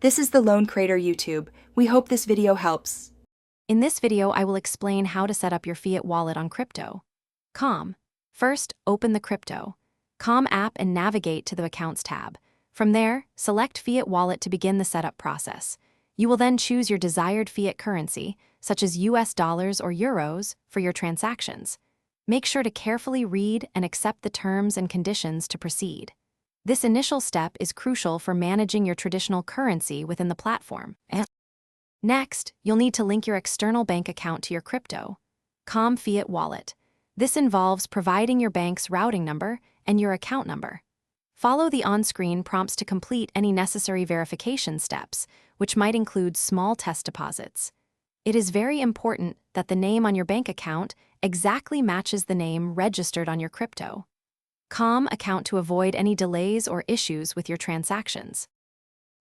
This is the Loan Creator YouTube. We hope this video helps. In this video, I will explain how to set up your Fiat wallet on Crypto.com. First, open the Crypto.com app and navigate to the Accounts tab. From there, select Fiat Wallet to begin the setup process. You will then choose your desired fiat currency, such as US dollars or euros, for your transactions. Make sure to carefully read and accept the terms and conditions to proceed. This initial step is crucial for managing your traditional currency within the platform. Next, you'll need to link your external bank account to your Crypto.com Fiat wallet. This involves providing your bank's routing number and your account number. Follow the on-screen prompts to complete any necessary verification steps, which might include small test deposits. It is very important that the name on your bank account exactly matches the name registered on your Crypto.com account to avoid any delays or issues with your transactions.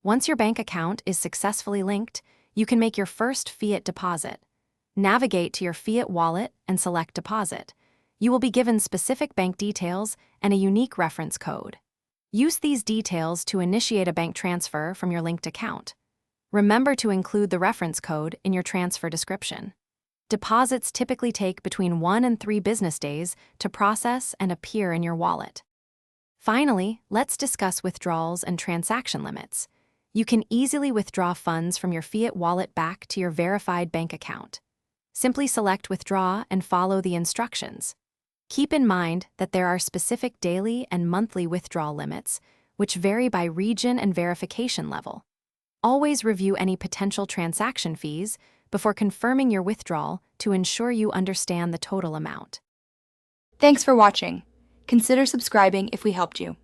Once your bank account is successfully linked, you can make your first fiat deposit. Navigate to your Fiat wallet and select Deposit. You will be given specific bank details and a unique reference code. Use these details to initiate a bank transfer from your linked account. Remember to include the reference code in your transfer description. Deposits typically take between 1 and 3 business days to process and appear in your wallet. Finally, let's discuss withdrawals and transaction limits. You can easily withdraw funds from your Fiat wallet back to your verified bank account. Simply select Withdraw and follow the instructions. Keep in mind that there are specific daily and monthly withdrawal limits, which vary by region and verification level. Always review any potential transaction fees before confirming your withdrawal to ensure you understand the total amount. Thanks for watching. Consider subscribing if we helped you.